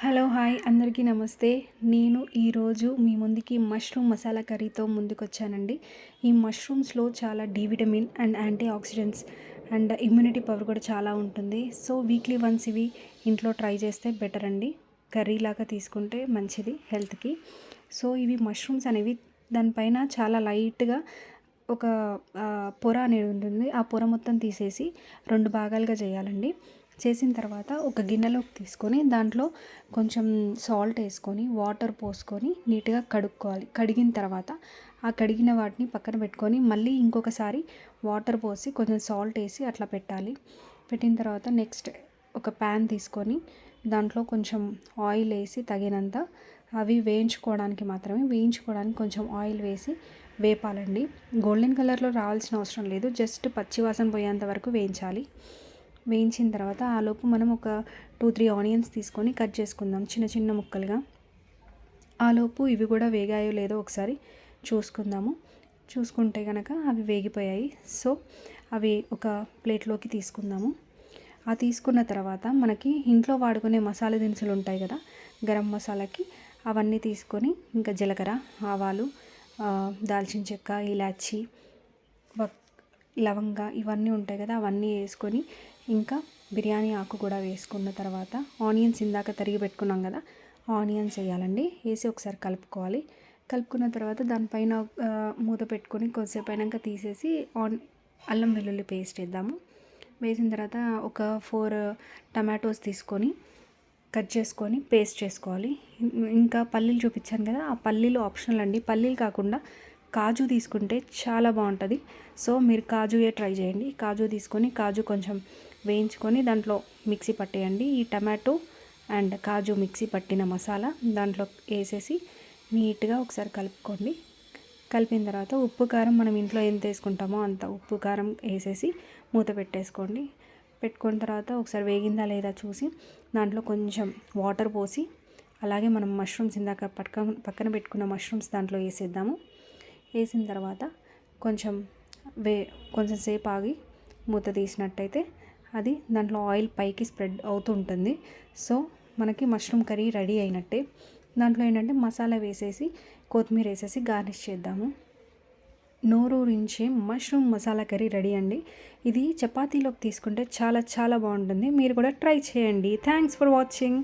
Hello hi అందరికీ నమస్తే. నేను ఈరోజు మీ ముందుకి మష్రూమ్ మసాలా కర్రీతో ముందుకొచ్చానండి. ఈ మష్రూమ్స్లో చాలా D vitamin and antioxidants and immunity power కూడా చాలా ఉంటుంది. సో వీక్లీ వన్స్ ఇవి ఇంట్లో ట్రై చేస్తే బెటర్ అండి. కర్రీ లాగా తీసుకుంటే మంచిది హెల్త్కి. సో ఇవి మష్రూమ్స్ అనేవి దానిపైన చాలా లైట్గా ఒక పొర అనేది ఉంటుంది. ఆ పొర మొత్తం తీసేసి 2 భాగాలుగా చేయాలండి. చేసిన తర్వాత ఒక గిన్నెలోకి తీసుకొని దాంట్లో కొంచెం సాల్ట్ వేసుకొని వాటర్ పోసుకొని నీట్గా కడుక్కోవాలి. కడిగిన తర్వాత ఆ కడిగిన వాటిని పక్కన పెట్టుకొని మళ్ళీ ఇంకొకసారి వాటర్ పోసి కొంచెం సాల్ట్ వేసి అట్లా పెట్టాలి. పెట్టిన తర్వాత నెక్స్ట్ ఒక ప్యాన్ తీసుకొని దాంట్లో కొంచెం ఆయిల్ వేసి తగినంత అవి వేయించుకోవడానికి కొంచెం ఆయిల్ వేసి వేపాలండి. గోల్డెన్ కలర్లో రావాల్సిన అవసరం లేదు, జస్ట్ పచ్చివాసన పోయేంత వరకు వేయించాలి. వేయించిన తర్వాత ఆలోపు మనం ఒక 2-3 ఆనియన్స్ తీసుకొని కట్ చేసుకుందాం చిన్న చిన్న ముక్కలుగా. ఆలోపు ఇవి కూడా వేగాయో లేదో ఒకసారి చూసుకుందాము. చూసుకుంటే కనుక అవి వేగిపోయాయి. సో అవి ఒక ప్లేట్లోకి తీసుకుందాము. ఆ తీసుకున్న తర్వాత మనకి ఇంట్లో వాడుకునే మసాలా దినుసులు ఉంటాయి కదా, గరం మసాలాకి అవన్నీ తీసుకొని ఇంకా జీలకర్ర, ఆవాలు, దాల్చిన చెక్క, ఇలాచి, లవంగ ఇవన్నీ ఉంటాయి కదా, అవన్నీ వేసుకొని ఇంకా బిర్యానీ ఆకు కూడా వేసుకున్న తర్వాత ఆనియన్స్ ఇందాక తరిగి పెట్టుకున్నాం కదా, ఆనియన్స్ వేయాలండి. వేసి ఒకసారి కలుపుకోవాలి. కలుపుకున్న తర్వాత దానిపైన మూత పెట్టుకొని కొద్దిసేపు అయినాక తీసేసి అల్లం వెల్లుల్లి పేస్ట్ వేద్దాము. వేసిన తర్వాత ఒక 4 టమాటోస్ తీసుకొని కట్ చేసుకొని పేస్ట్ చేసుకోవాలి. ఇంకా పల్లీలు చూపించాను కదా, ఆ పల్లీలు ఆప్షనల్ అండి. పల్లీలు కాకుండా కాజు తీసుకుంటే చాలా బాగుంటుంది. సో మీరు కాజుయే ట్రై చేయండి. కాజు తీసుకొని కాజు కొంచెం వేయించుకొని దాంట్లో మిక్సీ పట్టేయండి. ఈ టమాటో అండ్ కాజు మిక్సీ పట్టిన మసాలా దాంట్లో వేసేసి నీట్గా ఒకసారి కలుపుకోండి. కలిపిన తర్వాత ఉప్పు కారం మనం ఇంట్లో ఎంత వేసుకుంటామో అంత ఉప్పు కారం వేసేసి మూత పెట్టేసుకోండి. పెట్టుకున్న తర్వాత ఒకసారి వేగిందా లేదా చూసి దాంట్లో కొంచెం వాటర్ పోసి అలాగే మనం మష్రూమ్స్ ఇందాక పక్కన పెట్టుకున్న మష్రూమ్స్ దాంట్లో వేసేద్దాము. వేసిన తర్వాత కొంచెం సేపు ఆగి మూత తీసినట్టయితే అది దాంట్లో ఆయిల్ పైకి స్ప్రెడ్ అవుతూ ఉంటుంది. సో మనకి మష్రూమ్ కర్రీ రెడీ అయినట్టే. దాంట్లో ఏంటంటే మసాలా వేసేసి కొత్తిమీర వేసేసి గార్నిష్ చేద్దాము. నోరూరించే మష్రూమ్ మసాలా కర్రీ రెడీ అండి. ఇది చపాతీలోకి తీసుకుంటే చాలా చాలా బాగుంటుంది. మీరు కూడా ట్రై చేయండి. Thanks for watching.